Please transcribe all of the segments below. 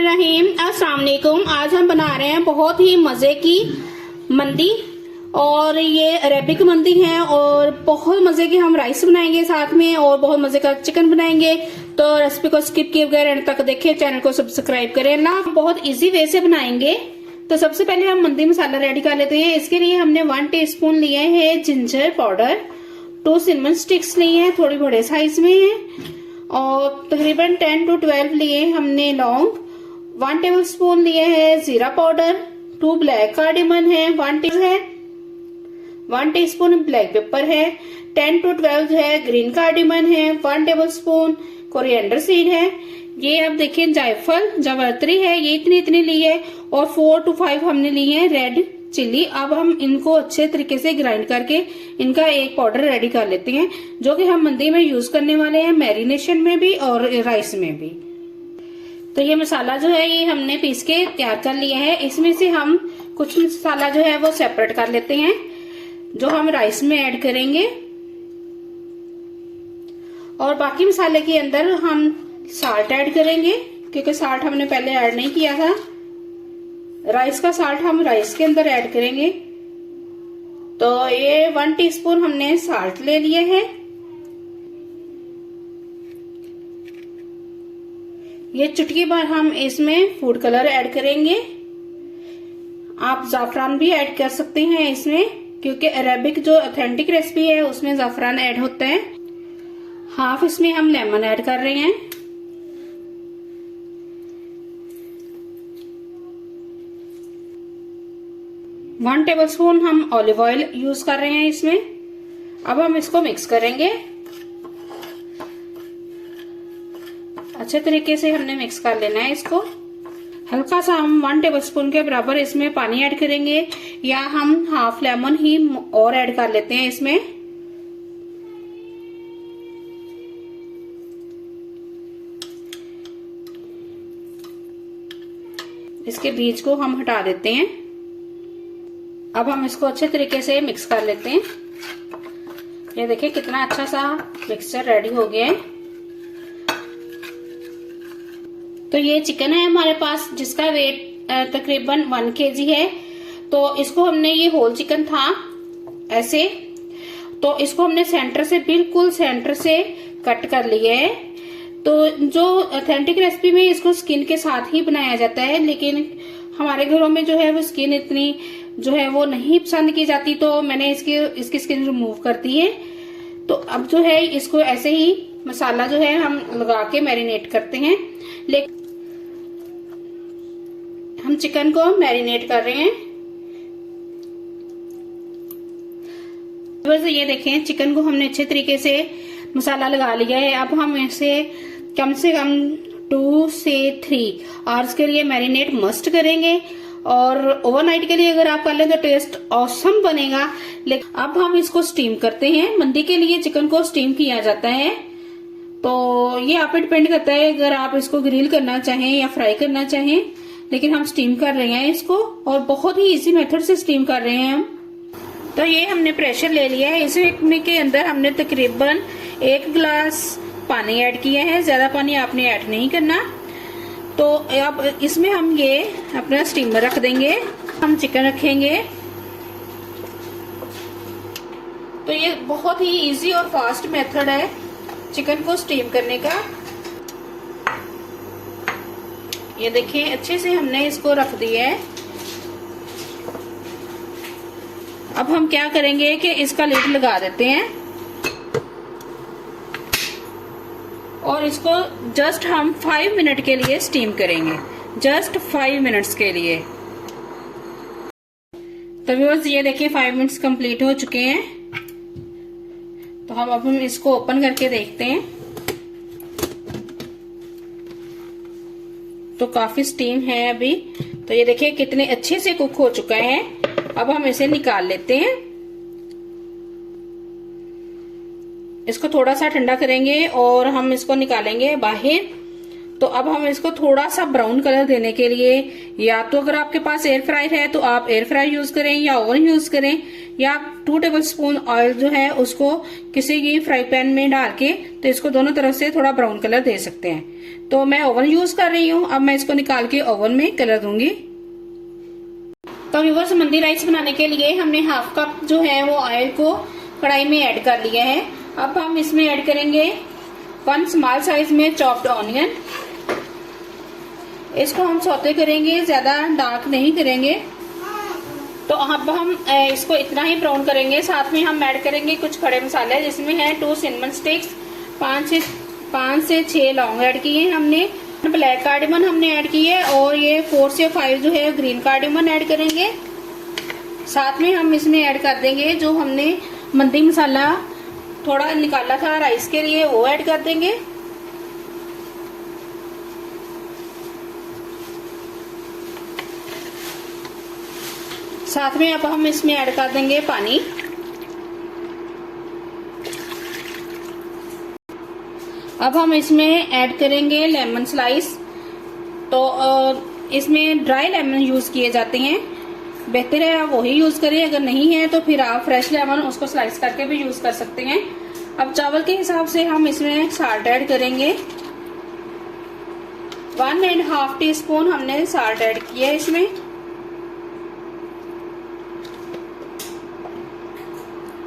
बिस्मिल्लाहिर्रहमानिर्रहीम। अस्सलाम वालेकुम। आज हम बना रहे हैं बहुत ही मजे की मंदी, और ये अरेबिक मंदी है और बहुत मजे की हम राइस बनाएंगे साथ में, और बहुत मजे का चिकन बनाएंगे। तो रेसिपी को स्किप किए बगैर एंड तक देखें, चैनल को सब्सक्राइब करें ना। बहुत इजी वे से बनाएंगे। तो सबसे पहले हम मंदी मसाला रेडी कर लेते हैं। इसके लिए हमने 1 टीस्पून लिए है जिंजर पाउडर, 2 सिनेमन स्टिक्स लिए हैं, थोड़ी बड़े साइज में है, और तकरीबन 10 to 12 लिए हमने लौंग, 1 टेबलस्पून लिए है जीरा पाउडर, 2 ब्लैक कार्डिमन है, 1 टीस्पून ब्लैक पेपर है, 10 to 12 है ग्रीन कार्डिमन है, 1 टेबलस्पून कोरिएंडर सीड है। ये अब देखिए जायफल जावित्री है, ये इतनी ली है, और 4 to 5 हमने लिए हैं रेड चिल्ली। अब हम इनको अच्छे तरीके से ग्राइंड करके इनका एक पाउडर रेडी कर लेते हैं, जो कि हम मंदी में यूज करने वाले हैं, मैरिनेशन में भी और राइस में भी। तो ये मसाला जो है ये हमने पीस के तैयार कर लिया है। इसमें से हम कुछ मसाला जो है वो सेपरेट कर लेते हैं, जो हम राइस में ऐड करेंगे, और बाकी मसाले के अंदर हम साल्ट ऐड करेंगे, क्योंकि साल्ट हमने पहले ऐड नहीं किया था। राइस का साल्ट हम राइस के अंदर ऐड करेंगे। तो ये 1 टीस्पून हमने साल्ट ले लिए है। ये चुटकी भर हम इसमें फूड कलर ऐड करेंगे। आप जाफरान भी ऐड कर सकते हैं इसमें, क्योंकि अरेबिक जो ऑथेंटिक रेसिपी है उसमें जाफरान ऐड होता है। हाफ इसमें हम लेमन ऐड कर रहे हैं। वन टेबलस्पून हम ऑलिव ऑयल यूज कर रहे हैं इसमें। अब हम इसको मिक्स करेंगे। अच्छे तरीके से हमने मिक्स कर लेना है इसको। हल्का सा हम 1 टेबलस्पून के बराबर इसमें पानी ऐड करेंगे, या हम हाफ लेमन ही और ऐड कर लेते हैं इसमें। इसके बीज को हम हटा देते हैं। अब हम इसको अच्छे तरीके से मिक्स कर लेते हैं। ये देखिए कितना अच्छा सा मिक्सचर रेडी हो गया है। तो ये चिकन है हमारे पास, जिसका वेट तकरीबन 1 kg है। तो इसको हमने, ये होल चिकन था ऐसे, तो इसको हमने सेंटर से, बिल्कुल सेंटर से कट कर लिया है। तो जो ऑथेंटिक रेसिपी में इसको स्किन के साथ ही बनाया जाता है, लेकिन हमारे घरों में जो है वो स्किन इतनी जो है वो नहीं पसंद की जाती, तो मैंने इसकी स्किन रिमूव कर दी है। तो अब जो है इसको ऐसे ही मसाला जो है हम लगा के मैरिनेट करते हैं। लेकिन हम चिकन को मैरिनेट कर रहे हैं। वैसे ये देखें, चिकन को हमने अच्छे तरीके से मसाला लगा लिया है। अब हम इसे कम से कम 2 से 3 आवर्स के लिए मैरिनेट मस्ट करेंगे, और ओवरनाइट के लिए अगर आप कर लें तो टेस्ट ऑसम बनेगा। लेकिन अब हम इसको स्टीम करते हैं। मंदी के लिए चिकन को स्टीम किया जाता है, तो ये आप पे डिपेंड करता है अगर आप इसको ग्रिल करना चाहें या फ्राई करना चाहें, लेकिन हम स्टीम कर रहे हैं इसको, और बहुत ही इजी मेथड से स्टीम कर रहे हैं हम। तो ये हमने प्रेशर ले लिया है। इसमें के अंदर हमने तकरीबन 1 गिलास पानी ऐड किया है, ज्यादा पानी आपने ऐड नहीं करना। तो अब इसमें हम ये अपना स्टीमर रख देंगे, हम चिकन रखेंगे। तो ये बहुत ही इजी और फास्ट मेथड है चिकन को स्टीम करने का। ये देखिए अच्छे से हमने इसको रख दिया है। अब हम क्या करेंगे कि इसका लिड लगा देते हैं, और इसको जस्ट हम 5 मिनट के लिए स्टीम करेंगे, जस्ट 5 मिनट्स के लिए। तो व्यूअर्स ये देखिए 5 मिनट्स कंप्लीट हो चुके हैं। तो अब हम इसको ओपन करके देखते हैं। तो काफी स्टीम है अभी। तो ये देखिए कितने अच्छे से कुक हो चुका है। अब हम इसे निकाल लेते हैं। इसको थोड़ा सा ठंडा करेंगे और हम इसको निकालेंगे बाहर, तो अब हम इसको थोड़ा सा ब्राउन कलर देने के लिए, या तो अगर आपके पास एयर फ्रायर है तो आप एयर फ्रायर यूज करें या ओवन यूज करें, या 2 टेबलस्पून ऑयल जो है उसको किसी की फ्राई पैन में डाल के तो इसको दोनों तरफ से थोड़ा ब्राउन कलर दे सकते हैं। तो मैं ओवन यूज कर रही हूँ। अब मैं इसको निकाल के ओवन में कलर दूंगी। तो व्यूअर्स, मंदी राइस बनाने के लिए हमने हाफ कप जो है वो ऑयल को कढ़ाई में ऐड कर लिया है। अब हम इसमें ऐड करेंगे 1 स्मॉल साइज में चॉप्ड ऑनियन। इसको हम सौते करेंगे, ज्यादा डार्क नहीं करेंगे। तो अब हम इसको इतना ही ब्राउन करेंगे। साथ में हम ऐड करेंगे कुछ खड़े मसाले, जिसमें है 2 सिनेमन स्टिक्स, 5 से 6 लौंग ऐड किए हमने, ब्लैक कार्डेमन हमने ऐड की है, और ये 4 से 5 जो है ग्रीन कार्डेमन ऐड करेंगे। साथ में हम इसमें ऐड कर देंगे जो हमने मंदी मसाला थोड़ा निकाला था राइस के लिए, वो ऐड कर देंगे। साथ में अब हम इसमें ऐड कर देंगे पानी। अब हम इसमें ऐड करेंगे लेमन स्लाइस। तो इसमें ड्राई लेमन यूज किए जाते हैं, बेहतर है आप वही यूज करें। अगर नहीं है तो फिर आप फ्रेश लेमन उसको स्लाइस करके भी यूज कर सकते हैं। अब चावल के हिसाब से हम इसमें साल्ट ऐड करेंगे। 1.5 टीस्पून हमने साल्ट ऐड किया है इसमें।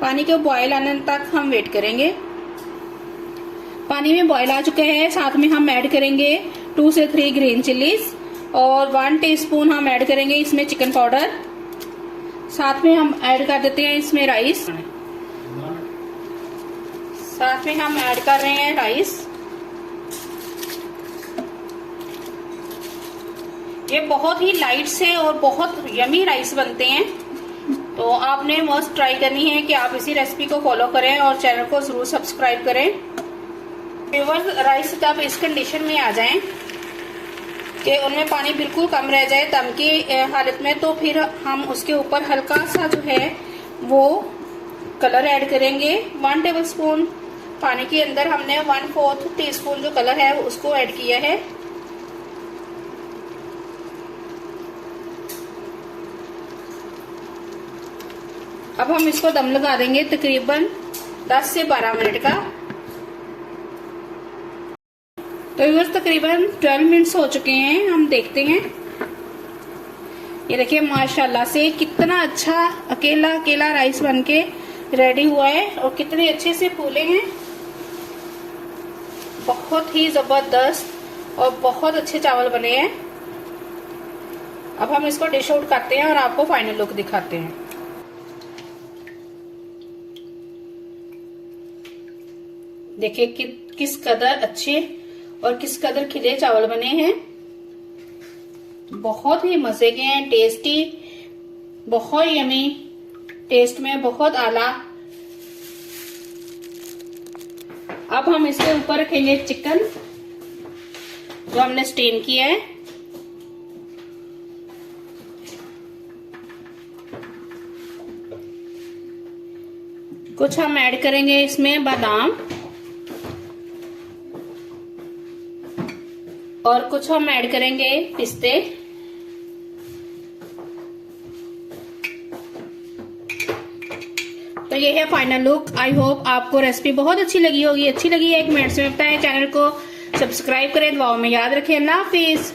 पानी के बॉयल आने तक हम वेट करेंगे। पानी में बॉयल आ चुका है। साथ में हम ऐड करेंगे 2 से 3 ग्रीन चिलीज, और 1 टीस्पून हम ऐड करेंगे इसमें चिकन पाउडर। साथ में हम ऐड कर देते हैं इसमें राइस। साथ में हम ऐड कर रहे हैं राइस। ये बहुत ही लाइट से और बहुत यमी राइस बनते हैं। तो आपने मस्ट ट्राई करनी है कि आप इसी रेसिपी को फॉलो करें और चैनल को जरूर सब्सक्राइब करें। व्यूअर्स, राइस जब इस कंडीशन में आ जाएं कि उनमें पानी बिल्कुल कम रह जाए दम की हालत में, तो फिर हम उसके ऊपर हल्का सा जो है वो कलर ऐड करेंगे। 1 टेबलस्पून पानी के अंदर हमने 1/4 टीस्पून जो कलर है उसको ऐड किया है। अब हम इसको दम लगा देंगे तकरीबन 10 से 12 मिनट का। तो व्यूअर्स, तकरीबन 12 मिनट्स हो चुके हैं। हम देखते हैं। ये देखिए माशाल्लाह से कितना अच्छा अकेला अकेला राइस बनके रेडी हुआ है और कितने अच्छे से फूले हैं। बहुत ही जबरदस्त और बहुत अच्छे चावल बने हैं। अब हम इसको डिश आउट करते हैं और आपको फाइनल लुक दिखाते हैं। देखिए किस कदर अच्छे और किस कदर खिले चावल बने हैं। बहुत ही मजे के हैं, टेस्टी, बहुत यमी, टेस्ट में बहुत आला। अब हम इसके ऊपर रखेंगे चिकन जो हमने स्टीम किया है। कुछ हम ऐड करेंगे इसमें बादाम, और कुछ हम ऐड करेंगे पिस्ते। तो ये है फाइनल लुक। आई होप आपको रेसिपी बहुत अच्छी लगी होगी। अच्छी लगी है 1 मिनट से बताएं। चैनल को सब्सक्राइब करें, दुआओं में याद रखें। अल्लाह हाफिज।